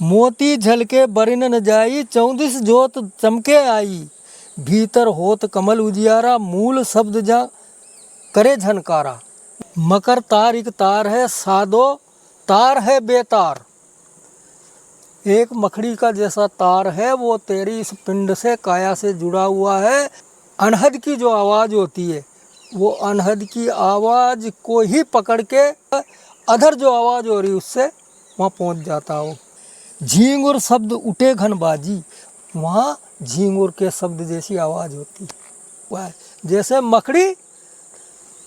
मोती झलके बरिन न जाई, 34 जोत चमके आई। भीतर होत कमल उजियारा, मूल शब्द जा करे झनकारा। मकर तार एक तार है, सादो तार है बेतार। एक मकड़ी का जैसा तार है, वो तेरी इस पिंड से, काया से जुड़ा हुआ है। अनहद की जो आवाज़ होती है, वो अनहद की आवाज़ को ही पकड़ के अधर जो आवाज़ हो रही उससे वहाँ पहुँच जाता हो। झींगुर शब्द उठे घनबाजी, वहाँ झींगुर के शब्द जैसी आवाज़ होती है। वह जैसे मकड़ी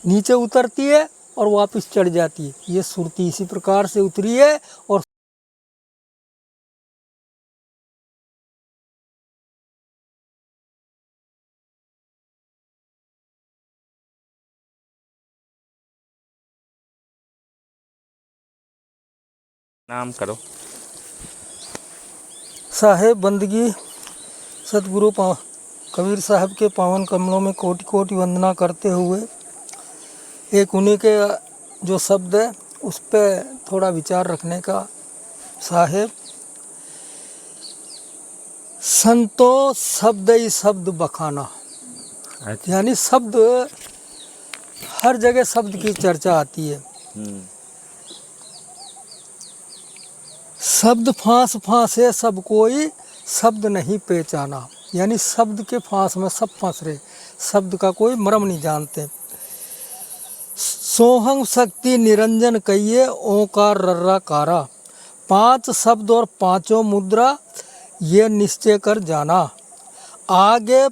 नीचे उतरती है और वापस चढ़ जाती है, ये सुरती इसी प्रकार से उतरी है। और नाम करो। साहेब बंदगी सतगुरु कबीर साहब के पावन कमलों में कोटि कोटि वंदना करते हुए एक उन्हीं के जो शब्द है उस पर थोड़ा विचार रखने का। साहेब, संतो शब्द ही शब्द बखाना, यानी शब्द हर जगह शब्द की चर्चा आती है। शब्द फांस फांसे सब कोई, शब्द नहीं पहचाना, यानी शब्द के फांस में सब फंस रहे, शब्द का कोई मर्म नहीं जानते। सोहंग शक्ति निरंजन कहिए, ओंकार रर्रा कारा। 5 शब्द और 5 मुद्रा, ये निश्चय कर जाना। आगे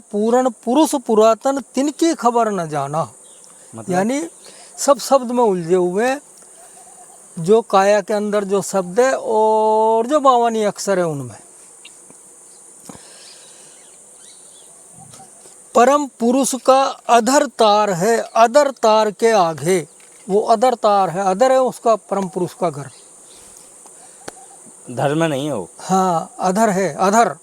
पूर्ण पुरुष पुरातन, तिनकी खबर न जाना। यानी सब शब्द में उलझे हुए, जो काया के अंदर जो शब्द है और जो 52 अक्षर है उनमें। परम पुरुष का अधर तार है, अधर तार के आगे, वो अधर तार है, अधर है उसका परम पुरुष का घर। धर्म में नहीं है वो। हाँ, अधर है, अधर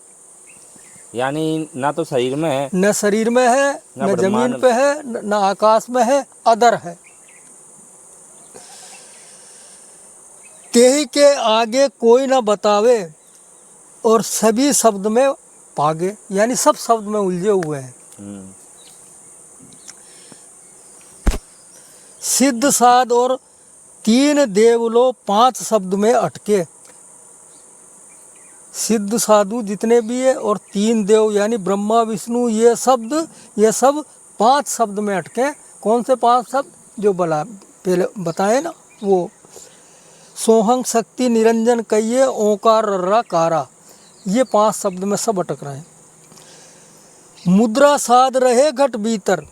यानी ना तो शरीर में है, न शरीर में है, न जमीन पे है, न आकाश में है, अधर है। तेही के आगे कोई ना बतावे, और सभी शब्द में पागे, यानी सब शब्द में उलझे हुए हैं। सिद्ध साध और 3 देवलो 5 शब्द में अटके। सिद्ध साधु जितने भी है और 3 देव यानी ब्रह्मा विष्णु, ये सब 5 शब्द में अटके। कौन से 5 शब्द? जो बला पहले बताए ना, वो सोहंग शक्ति निरंजन कहिए, ओंकार रर्रा कारा, ये 5 शब्द में सब अटक रहे हैं। मुद्रा साध रहे घट भीतर,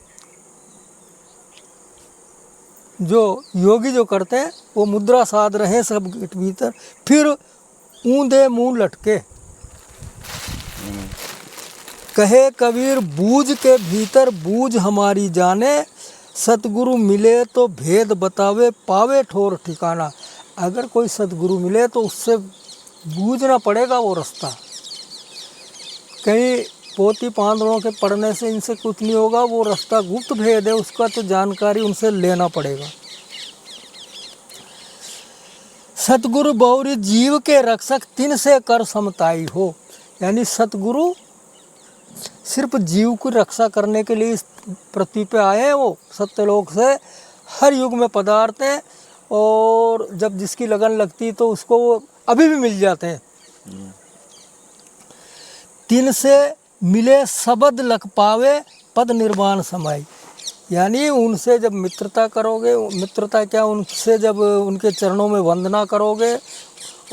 जो योगी जो करते हैं वो मुद्रा साध रहे सब घट भीतर। फिर ऊंधे मुंह लटके, कहे कबीर बूझ के भीतर बूझ हमारी जाने। सतगुरु मिले तो भेद बतावे, पावे ठोर ठिकाना। अगर कोई सतगुरु मिले तो उससे बूझना पड़ेगा वो रास्ता। कहीं पोती पांदरों के पढ़ने से इनसे कुछ नहीं होगा, वो रास्ता गुप्त भेद है, उसका तो जानकारी उनसे लेना पड़ेगा। सतगुरु बहुरी जीव के रक्षक, 3 से कर समताई हो। यानी सतगुरु सिर्फ जीव की रक्षा करने के लिए इस पृथ्वी पे आए हैं। वो सत्यलोक से हर युग में पदार्थ हैं, और जब जिसकी लगन लगती तो उसको वो अभी भी मिल जाते हैं। 3 से मिले शब्द लख पावे, पद निर्वाण समाई। यानी उनसे जब मित्रता करोगे, मित्रता क्या, उनसे जब उनके चरणों में वंदना करोगे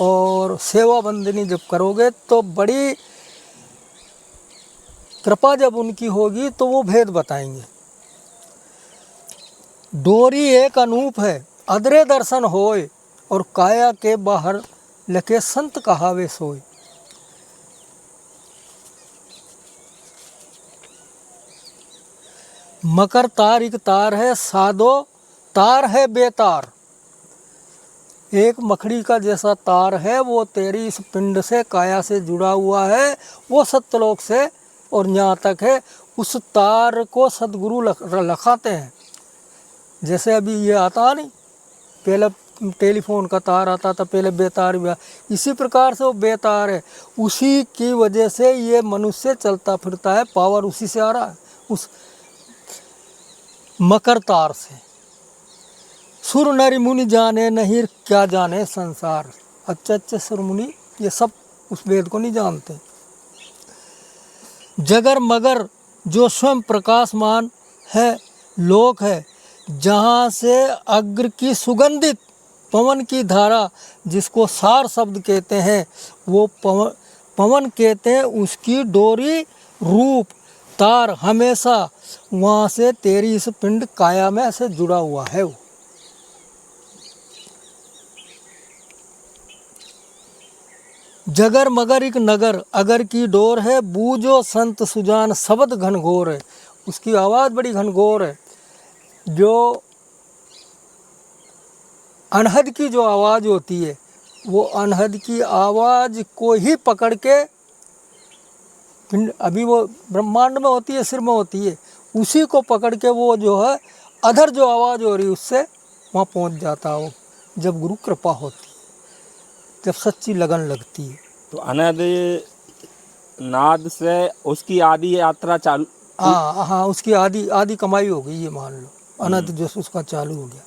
और सेवा बंदनी जब करोगे, तो बड़ी कृपा जब उनकी होगी तो वो भेद बताएंगे। डोरी एक अनूप है, अदरे दर्शन होए, और काया के बाहर लके संत कहावे सोए। मकर तार एक तार है, सादो तार है बेतार। एक मकड़ी का जैसा तार है, वो तेरी इस पिंड से, काया से जुड़ा हुआ है, वो सत्यलोक से और यहाँ तक है। उस तार को सतगुरु लखाते हैं। जैसे अभी ये आता नहीं, पहले टेलीफोन का तार आता था पहले बेतार भी, इसी प्रकार से वो बेतार है। उसी की वजह से ये मनुष्य चलता फिरता है, पावर उसी से आ रहा है, उस मकर तार से। सुर नरि मुनि जाने नहीं क्या जाने संसार। अच्छे अच्छे सुर मुनि ये सब उस वेद को नहीं जानते। जगर मगर जो स्वयं प्रकाशमान है लोक है, जहाँ से अग्र की सुगंधित पवन की धारा, जिसको सार शब्द कहते हैं, वो पवन कहते हैं, उसकी डोरी रूप तार हमेशा वहाँ से तेरी इस पिंड काया में से जुड़ा हुआ है। वो जगर मगर एक नगर, अगर की डोर है, बूझो संत सुजान शब्द घनघोर है। उसकी आवाज़ बड़ी घनघोर है। जो अनहद की जो आवाज़ होती है, वो अनहद की आवाज़ को ही पकड़ के, अभी वो ब्रह्मांड में होती है, सिर में होती है, उसी को पकड़ के वो जो है अधर जो आवाज़ हो रही उससे वहाँ पहुँच जाता है। वो जब गुरु कृपा होती है, जब सच्ची लगन लगती है। तो अनद नाद से उसकी आदि यात्रा चालू। हाँ, उसकी आदि कमाई हो गई, ये मान लो। अनंत जो उसका चालू हो गया।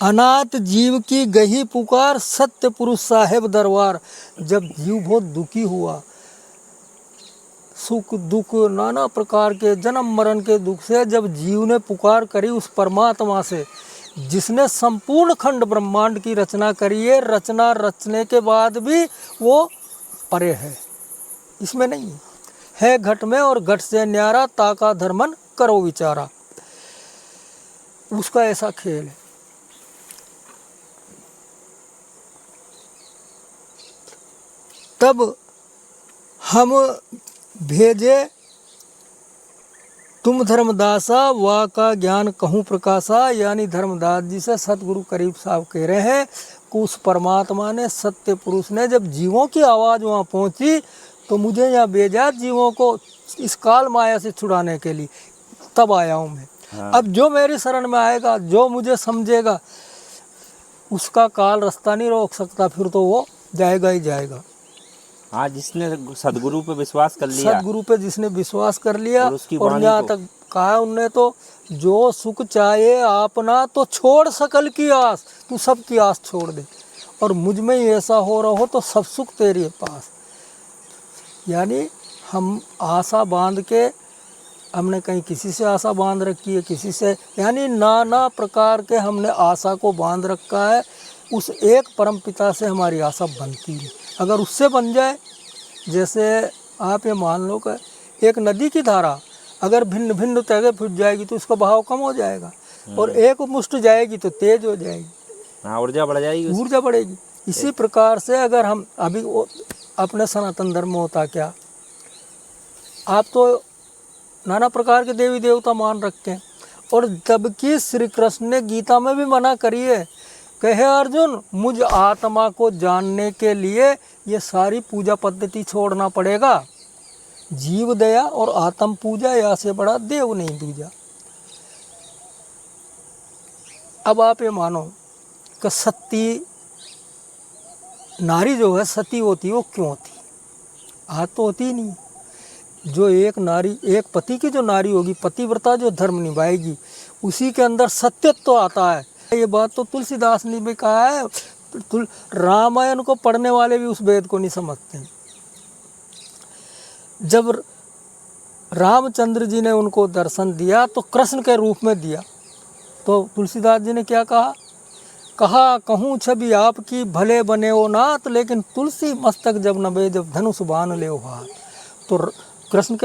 अनाथ जीव की गही पुकार, सत्य पुरुष साहेब दरबार। जब जीव बहुत दुखी हुआ, सुख दुख नाना प्रकार के जन्म मरण के दुख से जब जीव ने पुकार करी उस परमात्मा से, जिसने संपूर्ण खंड ब्रह्मांड की रचना करी है, रचना रचने के बाद भी वो परे है, इसमें नहीं है घट में, और घट से न्यारा ताका धर्मन करो विचारा। उसका ऐसा खेल है। तब हम भेजे तुम धर्मदासा, वा का ज्ञान कहूँ प्रकाशा। यानी धर्मदास जी से सतगुरु करीब साहब कह रहे हैं कि उस परमात्मा ने, सत्य पुरुष ने, जब जीवों की आवाज़ वहाँ पहुँची तो मुझे यहाँ भेजा जीवों को इस काल माया से छुड़ाने के लिए। तब आया हूँ मैं। हाँ। अब जो मेरी शरण में आएगा, जो मुझे समझेगा, उसका काल रास्ता नहीं रोक सकता, फिर तो वो जाएगा ही जाएगा। हाँ, जिसने सदगुरु पे विश्वास कर लिया, सदगुरु पे जिसने विश्वास कर लिया, और यहाँ तक कहा उनने तो, जो सुख चाहे अपना तो छोड़ सकल की आस, तू सबकी आस छोड़ दे, और मुझ में ही ऐसा हो रहा हो तो सब सुख तेरे पास। यानी हम आशा बांध के, हमने कहीं किसी से आशा बांध रखी है, किसी से, यानी नाना प्रकार के हमने आशा को बांध रखा है। उस एक परम पिता से हमारी आशा बनती है। अगर उससे बन जाए, जैसे आप ये मान लो कि एक नदी की धारा अगर भिन्न भिन्न जगह फुट जाएगी तो उसका बहाव कम हो जाएगा, और एक मुष्ट जाएगी तो तेज हो जाएगी। हाँ, ऊर्जा बढ़ जाएगी, ऊर्जा बढ़ेगी। इसी प्रकार से अगर हम अभी अपने सनातन धर्म में होता क्या, आप तो नाना प्रकार के देवी देवता मान रखते हैं, और जबकि श्री कृष्ण ने गीता में भी मना करी है, कहे अर्जुन मुझ आत्मा को जानने के लिए ये सारी पूजा पद्धति छोड़ना पड़ेगा। जीव दया और आत्म पूजा, या से बड़ा देव नहीं दूजा। अब आप ये मानो कि सती नारी जो है सती होती है, वो क्यों होती है? आज तो होती ही नहीं। जो एक नारी, एक पति की जो नारी होगी, पतिव्रता जो धर्म निभाएगी, उसी के अंदर सत्यत्व तो आता है। ये बात तो तुलसीदास ने भी कहा है। रामायण को पढ़ने वाले भी उस वेद को नहीं समझते। जब रामचंद्र जी ने उनको दर्शन दिया तो कृष्ण के रूप में दिया, तो तुलसीदास जी ने क्या कहा? कहा कहूँ छवि आपकी भले बने ओ नाथ, लेकिन तुलसी मस्तक जब नबे जब धनुष बाण ले हाथ। तो कृष्ण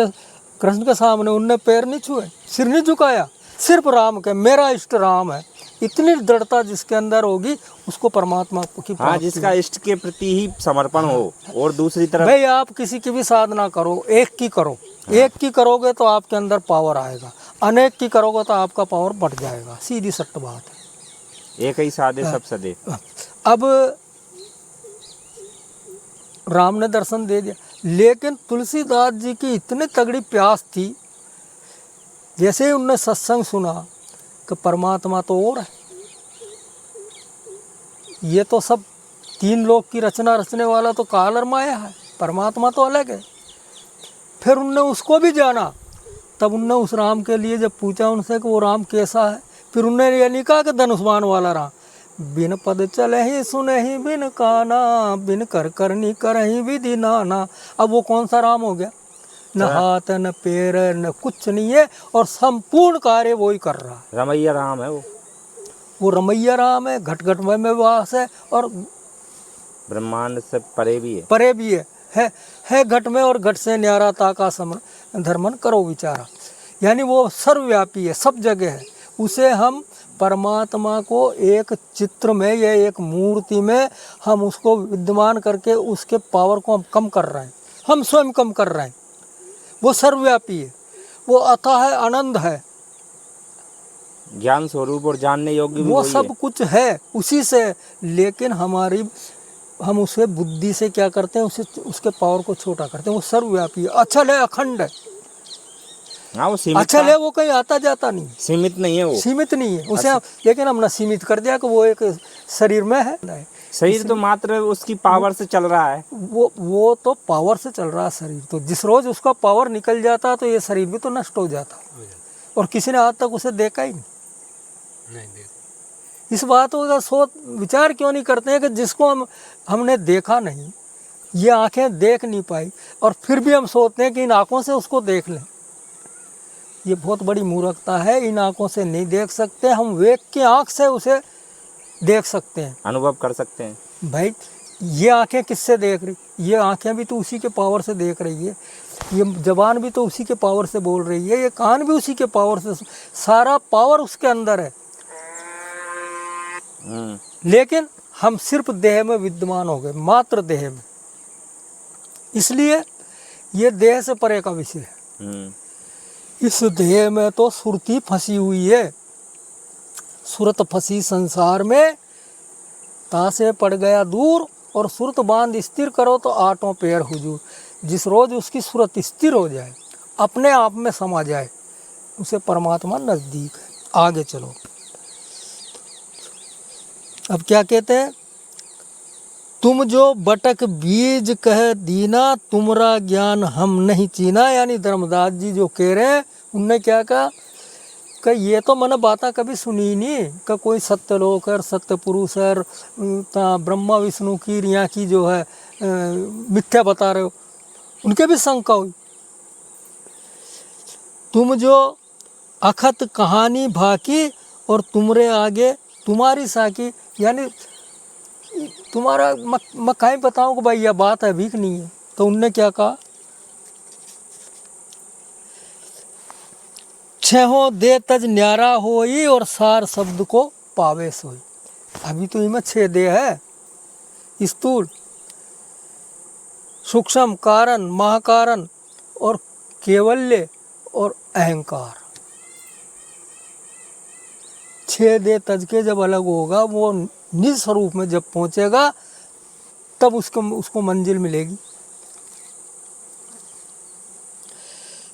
के सामने उनने पैर नहीं छुए, सिर नहीं झुकाया, सिर्फ राम के, मेरा इष्ट राम है। इतनी दृढ़ता जिसके अंदर होगी उसको परमात्मा की, हाँ, जिसका इष्ट के प्रति ही समर्पण हो। और दूसरी तरफ भाई आप किसी की भी साधना करो, एक की करो। हाँ। एक की करोगे तो आपके अंदर पावर आएगा, अनेक की करोगे तो आपका पावर बढ़ जाएगा। सीधी सत्य बात है। एक ही साधे सब सदे। अब राम ने दर्शन दे दिया, लेकिन तुलसीदास जी की इतनी तगड़ी प्यास थी, जैसे ही उनने सत्संग सुना कि परमात्मा तो और है, ये तो सब तीन लोक की रचना रचने वाला तो काल और माया है, परमात्मा तो अलग है। फिर उनने उसको भी जाना, तब उनने उस राम के लिए जब पूछा उनसे कि वो राम कैसा है, फिर उनने ये नहीं कहा कि धनुष्मान वाला राम, बिन पद चले ही सुने ही बिन काना, बिन कर करनी करही विधि नाना। अब वो कौन सा राम हो गया? न हाथ न पैर न कुछ नहीं है, और संपूर्ण कार्य वो ही कर रहा है। रमैया राम है वो रमैया राम है, घट घट में वास है और ब्रह्मांड से परे भी है। परे भी है घट में, और घट से न्यारा ताका समन धर्मन करो विचारा। यानी वो सर्वव्यापी है, सब जगह है। उसे हम परमात्मा को एक चित्र में या एक मूर्ति में हम उसको विद्यमान करके उसके पावर को हम कम कर रहे हैं, हम स्वयं कम कर रहे हैं। वो सर्वव्यापी है, वो अथाह है, आनंद है, ज्ञान स्वरूप और जानने योग्य भी वो वही सब है। कुछ है उसी से। लेकिन हम उसे बुद्धि से क्या करते हैं, उसके पावर को छोटा करते हैं। वो सर्वव्यापी है, अचल है, अखंड है। हाँ, वो सीमित अचल है, वो कहीं आता जाता नहीं, सीमित नहीं है वो। सीमित नहीं है उसे लेकिन हमने सीमित कर दिया कि वो एक शरीर में है। शरीर तो मात्र उसकी पावर से चल रहा है। वो तो पावर से चल रहा है शरीर, तो जिस रोज उसका पावर निकल जाता तो ये शरीर भी तो नष्ट हो जाता। और किसी ने आज तक उसे देखा ही नहीं। इस बात का सोच विचार क्यों नहीं करते हैं कि जिसको हमने देखा नहीं, ये आंखें देख नहीं पाई, और फिर भी हम सोचते हैं कि इन आंखों से उसको देख लें। ये बहुत बड़ी मूर्खता है। इन आंखों से नहीं देख सकते, हम विवेक की आंख से उसे देख सकते हैं, अनुभव कर सकते हैं। भाई ये आंखें किससे देख रही? ये आंखें भी तो उसी के पावर से देख रही है, ये जबान भी तो उसी के पावर से बोल रही है, ये कान भी उसी के पावर से, सारा पावर उसके अंदर है। लेकिन हम सिर्फ देह में विद्यमान हो गए, मात्र देह में। इसलिए ये देह से परे का विषय है। इस देह में तो सुरती फंसी हुई है, सुरत फंसी संसार में, तासे पड़ गया दूर, और सुरत बांध स्थिर करो तो आठों पैर हुजूर। जिस रोज उसकी सुरत स्थिर हो जाए, अपने आप में समा जाए, उसे परमात्मा नजदीक है। आगे चलो, अब क्या कहते हैं? तुम जो बटक बीज कह दीना, तुमरा ज्ञान हम नहीं चीना। यानी धर्मदास जी जो कह रहे हैं, उनने क्या कहा कि ये तो मैंने बातें कभी सुनी नहीं कि कोई सत्यलोक है, सत्य पुरुष है, ब्रह्मा विष्णु की रिया की जो है मिथ्या बता रहे हो। उनके भी शंका हुई। तुम जो अखत कहानी भाकी, और तुमरे आगे तुम्हारी साकी। यानी तुम्हारा मैं कहीं बताऊँ कि भाई यह बात है, भीख नहीं है। तो उनने क्या कहा? छहों दे तज न्यारा होई, और सार शब्द को पावे सोई। अभी तो इनमें 6 दे है, स्थूल, सूक्ष्म, कारण, महाकारण, और केवल्य, और अहंकार। 6 दे तज के जब अलग होगा, वो निज स्वरूप में जब पहुंचेगा, तब उसको मंजिल मिलेगी।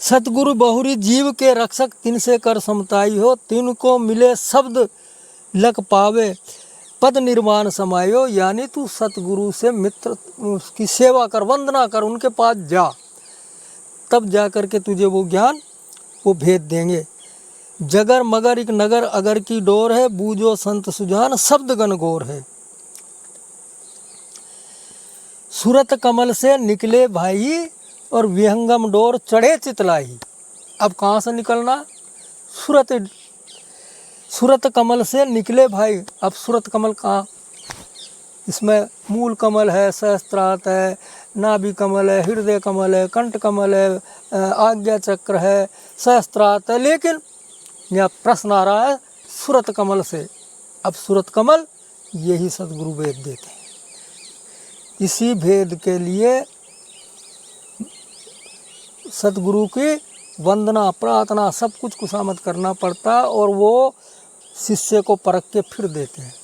सतगुरु बहुरी जीव के रक्षक, तिनसे कर समताई हो, तिनको मिले शब्द लक पावे, पद निर्माण समायो। यानी तू सतगुरु से मित्र उसकी सेवा कर, वंदना कर, उनके पास जा, तब जा कर के तुझे वो ज्ञान, वो भेद देंगे। जगर मगर एक नगर अगर की डोर है, बूझो संत सुजान शब्द गण गोर है। सूरत कमल से निकले भाई, और विहंगम डोर चढ़े चितलाई। अब कहाँ से निकलना? सूरत कमल से निकले भाई। अब सूरत कमल कहाँ? इसमें मूल कमल है, सहस्त्रार्थ है, नाभि कमल है, हृदय कमल है, कंठ कमल है, आज्ञा चक्र है, सहस्त्रार्थ है। लेकिन यहाँ प्रश्न आ रहा है सूरत कमल से। अब सूरत कमल यही सदगुरु भेद देते हैं। इसी भेद के लिए सतगुरु की वंदना, प्रार्थना, सब कुछ कुशामत करना पड़ता, और वो शिष्य को परख के फिर देते हैं।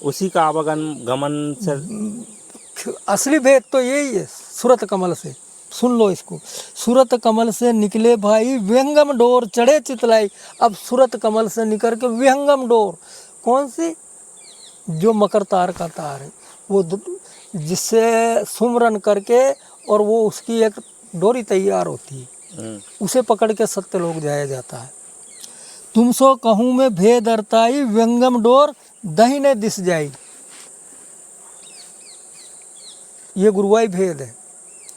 उसी का आवागमन से असली भेद तो यही है, सूरत कमल से। सुन लो इसको। सूरत कमल से निकले भाई, विहंगम डोर चढ़े चितलाई। अब सूरत कमल से निकल के विहंगम डोर, कौन सी? जो मकर तार का तार है, वो जिससे सुमरन करके और वो उसकी एक डोरी तैयार होती है, उसे पकड़ के सत्यलोक जाया जाता है। तुम सो कहूँ में भेद अरताई, व्यंगम डोर दहिने दिस जाई। ये गुरुवाई भेद है।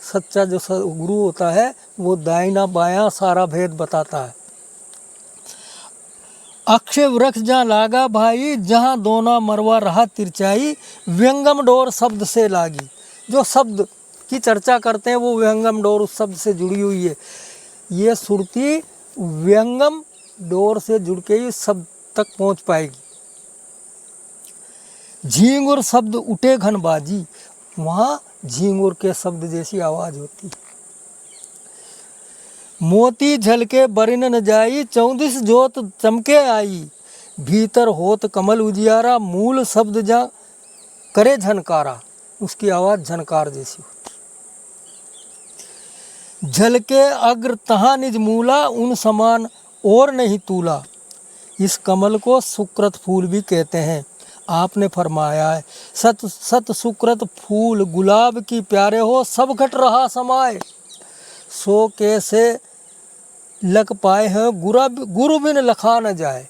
सच्चा जो गुरु होता है वो दाहिना बायां सारा भेद बताता है। अक्षय वृक्ष जहाँ लागा भाई, जहाँ दोना मरवा रहा तिरछाई, व्यंगम डोर शब्द से लागी। जो शब्द की चर्चा करते हैं वो व्यंगम डोर उस शब्द से जुड़ी हुई है। ये सुरती व्यंगम डोर से जुड़ के ही शब्द तक पहुंच पाएगी। झींगुर शब्द उठे घनबाजी, वहाँ झींगुर के शब्द जैसी आवाज होती है। मोती झलके बरिन न जाई, 34 जोत चमके आई, भीतर होत कमल उजियारा, मूल शब्द जा करे झनकारा। उसकी आवाज झनकार जैसी होती। झलके अग्र तहाँ निज मूला, उन समान और नहीं तूला। इस कमल को सुकृत फूल भी कहते हैं। आपने फरमाया है, सत सत सुकृत फूल गुलाब की प्यारे हो, सब घट रहा समाए, सो कैसे लग पाए हैं गुरु बिन लखा न जाए।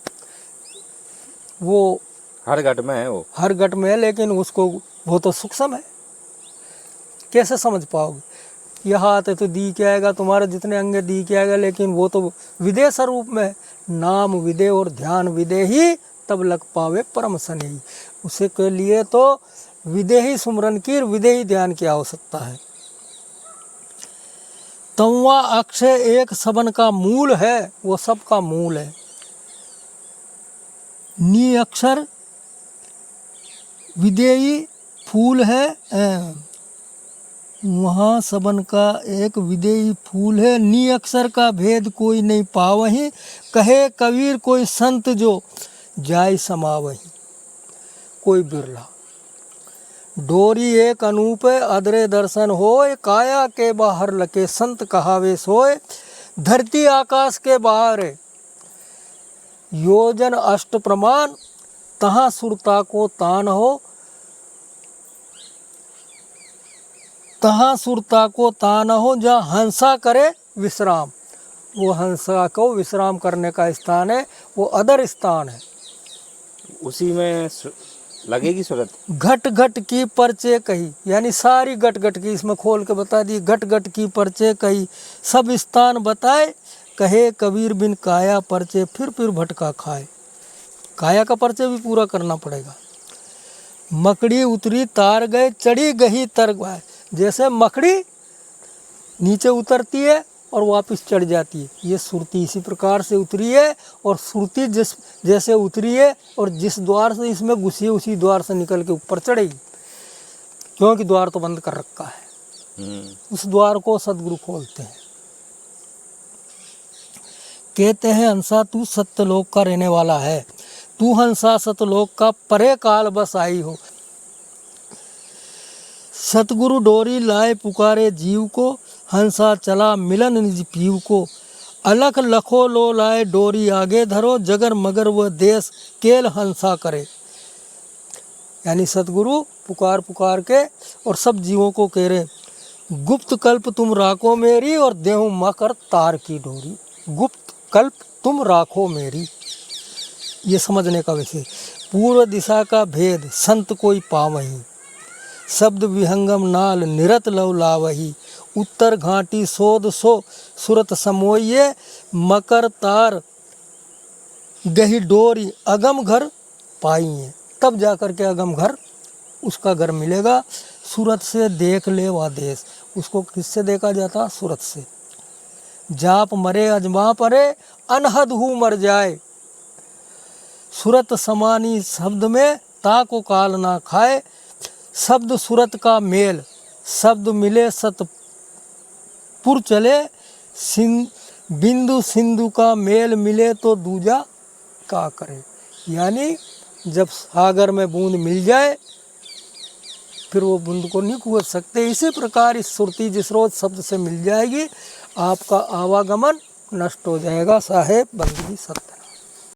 वो हर घट में है, वो हर घट में है, लेकिन उसको वो तो सूक्ष्म है, कैसे समझ पाओगे। यह हाथ है तो दी के आएगा, तुम्हारे जितने अंग दी के आएगा, लेकिन वो तो विदेह स्वरूप में है। नाम विदेह और ध्यान विदेह ही, तब लग पावे परम सनेही। उसे के लिए तो विदेही सुमरन की, विदेही ध्यान की आवश्यकता है। तंवा अक्षय एक सबन का मूल है, वो सब का मूल है। नी अक्षर विदेही फूल है, वहाँ सबन का एक विदेही फूल है। नी अक्षर का भेद कोई नहीं पावही, कहे कबीर कोई संत जो जाय समावही। कोई बिरला डोरी एक अनूप अदरे दर्शन होय, काया के बाहर लके संत कहावे सोय। धरती आकाश के बाहर योजन अष्ट प्रमाण, तहाँ सुरता को तान हो, तहाँ सुरता को तान हो। जहाँ हंसा करे विश्राम, वो हंसा को विश्राम करने का स्थान है, वो अदर स्थान है। उसी में लगेगी सूरत। घट घट की परचे कही, यानी सारी घट घट की, इसमें खोल के बता दी। घट घट की परचे कही, सब स्थान बताए, कहे कबीर बिन काया परचे, फिर भटका खाए। काया का परचे भी पूरा करना पड़ेगा। मकड़ी उतरी तार गए, चढ़ी गई तर गए। जैसे मकड़ी नीचे उतरती है और वापस चढ़ जाती है, ये सुरती इसी प्रकार से उतरी है। और सुरती जैसे उतरी है और जिस द्वार से इसमें घुसी है, उसी द्वार से निकल के ऊपर चढ़ेगी, क्योंकि द्वार तो बंद कर रखा है। उस द्वार को सदगुरु खोलते हैं। कहते हैं, हंसा तू सत्यलोक का रहने वाला है, तू हंसा सतलोक का परे काल बस आई हो। सतगुरु डोरी लाए पुकारे जीव को, हंसा चला मिलन निज पीव को। अलख लखो लो लाए डोरी आगे धरो, जगर मगर वह देश केल हंसा करे। यानी सतगुरु पुकार पुकार के और सब जीवों को कह रहे, गुप्त कल्प तुम राखो मेरी, और देहूं मकर तार की डोरी। गुप्त कल्प तुम राखो मेरी, ये समझने का विषय। पूर्व दिशा का भेद संत कोई पावही, शब्द विहंगम नाल निरत लव लावही। उत्तर घाटी सोद सो सुरत समोये, मकर तार गही डोरी अगम घर पाइए। तब जाकर के अगम घर उसका घर मिलेगा। सूरत से देख ले वह देश, उसको किससे देखा जाता? सूरत से। जाप मरे अजमा परे, अनहद हु मर जाए। सूरत समानी शब्द में ता को काल ना खाए। शब्द सूरत का मेल, शब्द मिले सतपुर चले। बिंदु सिंधु का मेल मिले तो दूजा का करे। यानी जब सागर में बूंद मिल जाए फिर वो बूंद को नहीं कूद सकते। इसी प्रकार इस सुरती जिस रोज शब्द से मिल जाएगी, आपका आवागमन नष्ट हो जाएगा। साहेब बंदगी सत्य।